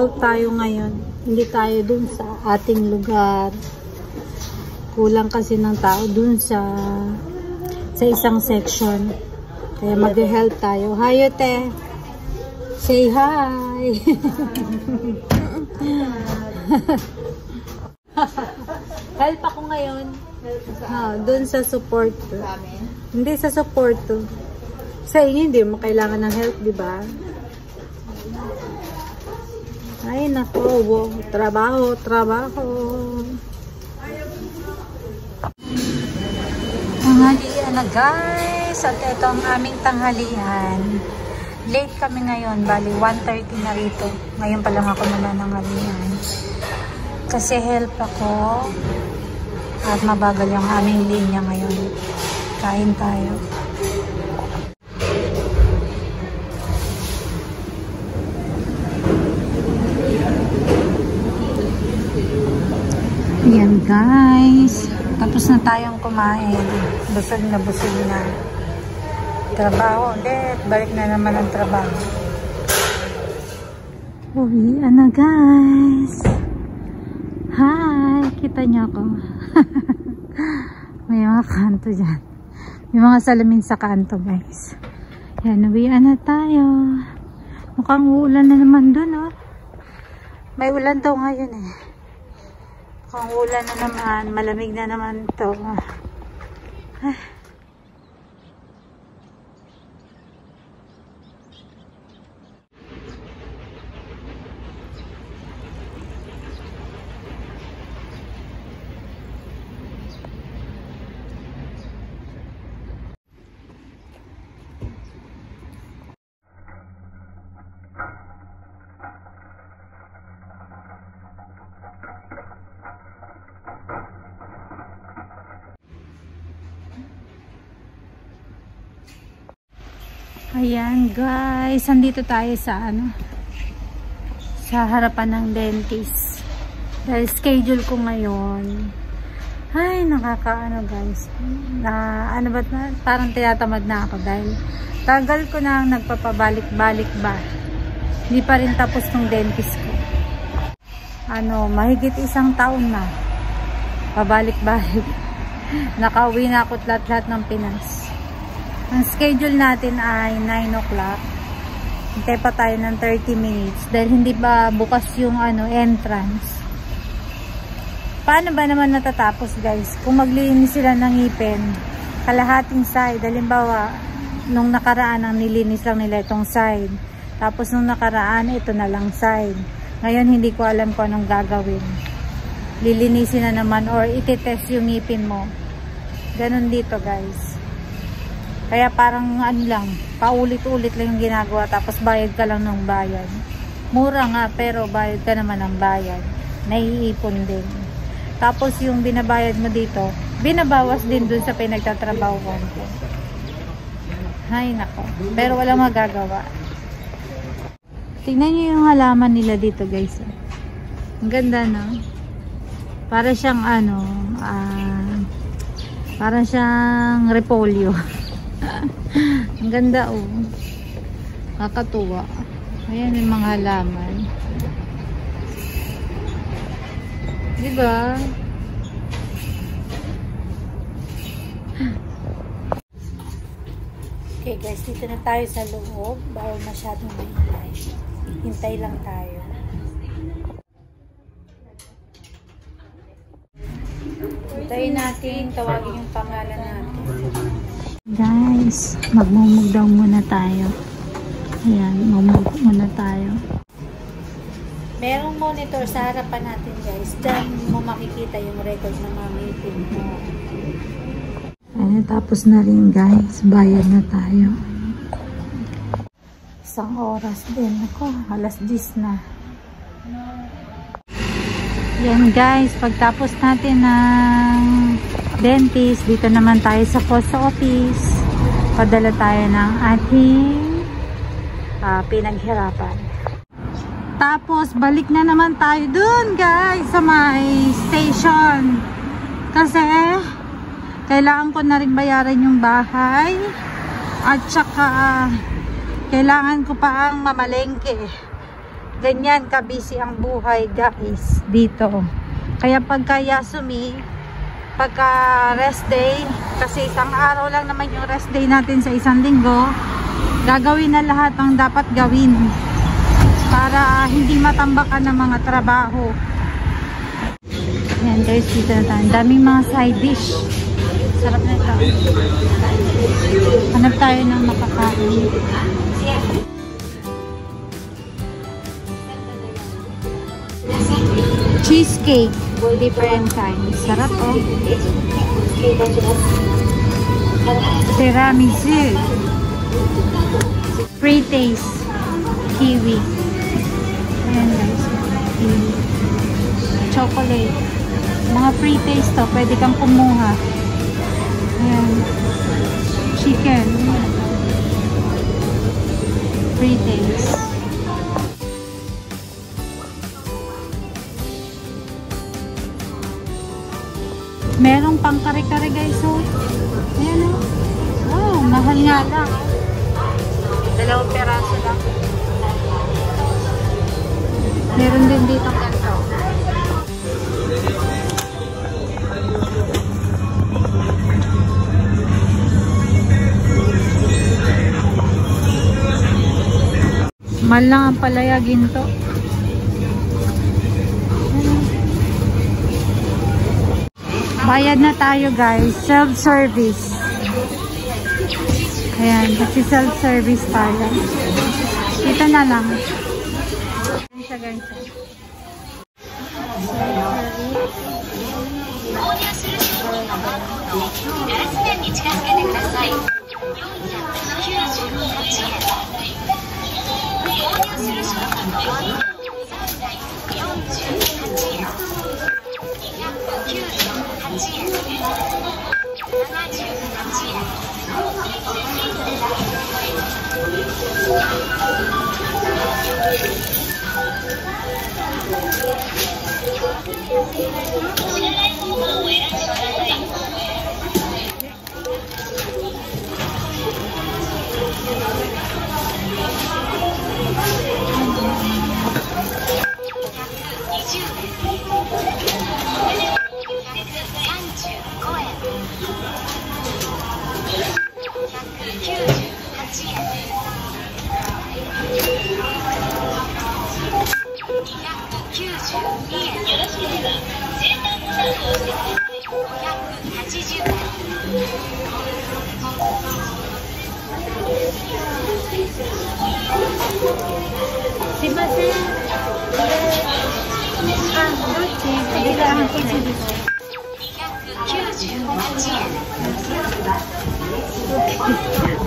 mag-help tayo ngayon. Hindi tayo dun sa ating lugar. Kulang kasi ng tao dun sa isang section. Kaya mag-help tayo. Hi, te. Say hi. Help ako ngayon. Dun sa support. Hindi sa support. Sa inyo, hindi mo kailangan ng help, di ba? Ay, nako. Wow. Trabaho, trabaho. Tanghalian na, guys. At ito ang aming tanghalian. Late kami ngayon. Bali, 1:30 na rito. Ngayon pa lang ako nananghalian. Kasi help ako. At mabagal yung aming linya ngayon. Kain tayo. Ayan, guys. Tapos na tayong kumain. Busog na busog na. Trabaho ulit. Balik na naman ang trabaho. Uwian na, guys. Hi! Kita niyo ako. May mga kanto dyan. May mga salamin sa kanto, guys. Yan, uwian na tayo. Mukhang ulan na naman dun, oh. May ulan daw ngayon, eh. Mukhang ulan na naman. Malamig na naman to. Ayan, guys, andito tayo sa sa harapan ng dentist. Dahil schedule ko ngayon. Ay, nakakaano, guys. Parang tinatamad na ako dahil tagal ko na nagpapabalik-balik ba. Hindi pa rin tapos ng dentist ko. Mahigit 1 taon na. Pabalik-balik. Nakauwi na ako lahat ng Pinas. Ang schedule natin ay 9 o'clock. Hintay pa tayo ng 30 minutes dahil hindi ba bukas yung entrance. Paano ba naman natatapos, guys? Kung maglilinis sila ng ngipin, kalahating side. Halimbawa, nung nakaraan ang nilinis lang nila itong side. Tapos nung nakaraan, ito na lang side. Ngayon, hindi ko alam kung anong gagawin. Lilinisin na naman or ititest yung ngipin mo. Ganon dito, guys. Kaya parang paulit-ulit lang yung ginagawa tapos bayad ka lang ng bayad. Mura nga pero bayad ka naman ng bayad. Naiipon din. Tapos yung binabayad mo dito, binabawas din dun sa pinagtatrabaho ko. Ay nako. Pero walang magagawa. Tingnan nyo yung halaman nila dito, guys. Ang ganda, no? Para siyang para siyang repolyo. Ang ganda, oh. Nakakatuwa. Ayan yung mga halaman. Diba? Okay, guys. Dito na tayo sa loob. Bawal masyadong maingay. Hintay lang tayo. Hintayin natin. Tawagin yung pangalan natin. Guys, magmumug daw muna tayo. Ayan, magmumug muna tayo. Merong monitor sa harapan natin, guys. Diyan mo makikita yung record ng mga meeting mo. Ayan, tapos na rin, guys. Bayad na tayo. 1 oras din. Ako, alas 10 na. Yan, guys. Pagtapos natin ng dentist, dito naman tayo sa post office. Padala tayo ng ating pinaghirapan. Tapos balik na naman tayo dun, guys, sa may station. Kasi kailangan ko na rin bayaran yung bahay. At saka kailangan ko pa ang mamalengke. Ganyan kabisi ang buhay guys dito. Kaya pagka Yasumi, pagka rest day, kasi isang araw lang naman yung rest day natin sa isang linggo, gagawin na lahat ang dapat gawin para hindi matambakan ng mga trabaho. Ayan guys, dito na tayo. Daming mga side dish. Sarap na ito. Hanap tayo ng makakain. Cheesecake. Different kinds. Sarap oh. Tiramisu. Free taste. Kiwi. Ayan guys. Kiwi. Chocolate. Mga free taste to. Pwede kang kumuha. Ayan. Chicken. Free taste. Merong pang kare-kare guys, oh. Ayan, oh. Wow, mahal nga lang. 2 peraso lang. Meron din dito ganito. Mahal lang ang palaya ginto. Bayad na tayo guys. Self-service. Ayan. Kasi self-service tayo. Dito na lang. Ayan siya guys.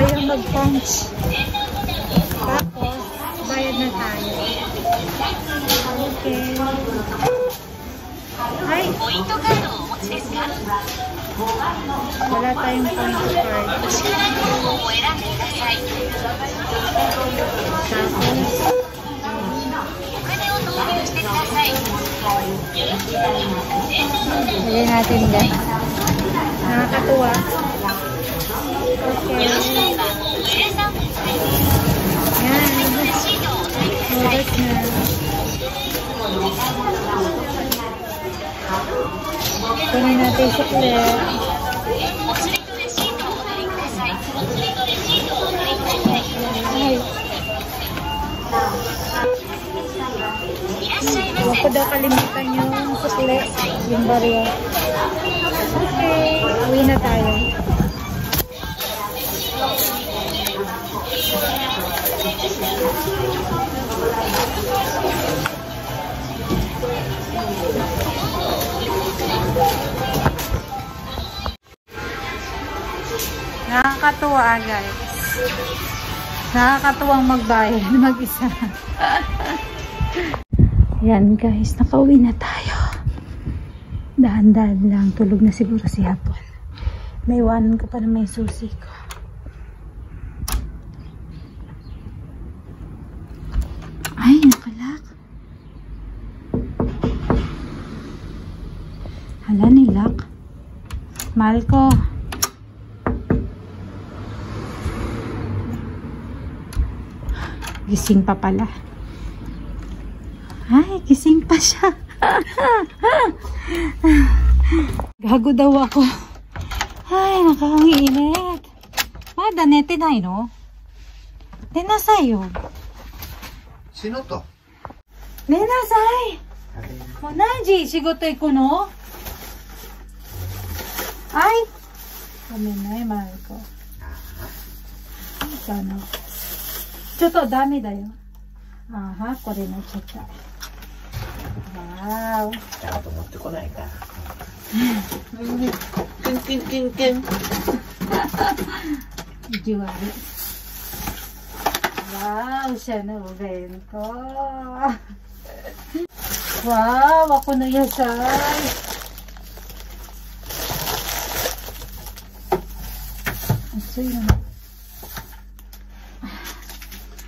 Ayaw mag-punch. Tapos, bayad na tayo. Okay. Ay! Wala tayong point to card. Hali natin guys. Nakakatuwa. Okay. Yan. Oras na. Kunin natin sa clear. Huwag ko daw kalimutan yung sukle, yung barya. Okay, uwi na tayo. Nakakatuwa guys. Nakakatuwang magbayad mag-isa. Yan guys, nakauwi na tayo. Dahan-dahan lang, tulog na siguro si Hapon. May iwanan ko pa na may susi ko. Ay, nakalak. Hala, nilak. Mahal ko. Gising pa pala. Ay, gising pa siya. Gago daw ako. Ay, nakakanginit. Da neteないの? 寝なさいよ。Sino to? 寝なさい。もう何時仕事行くの？はい。ごめんね、マルコ。いいかな。ちょっとダメだよ。あは、これのちょっと。わーお。ちゃんと持ってこないか。キンキンキンキン。意地悪い。わーお、siya naお弁当。わー、ako na yasay。熱いな。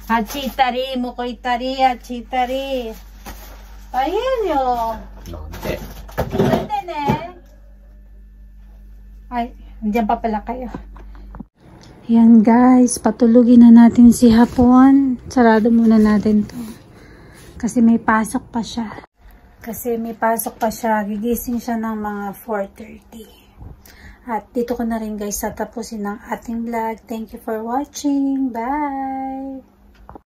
あっち行ったり、向こう行ったり、あっち行ったり。Ayan yun. Nonte. Nonte ne. Ay, nandiyan pa pala kayo. Ayan guys, patulugin na natin si Hapon. Sarado muna natin to. Kasi may pasok pa siya. Gigising siya ng mga 4:30. At dito ko na rin guys tatapusin ang ating vlog. Thank you for watching. Bye!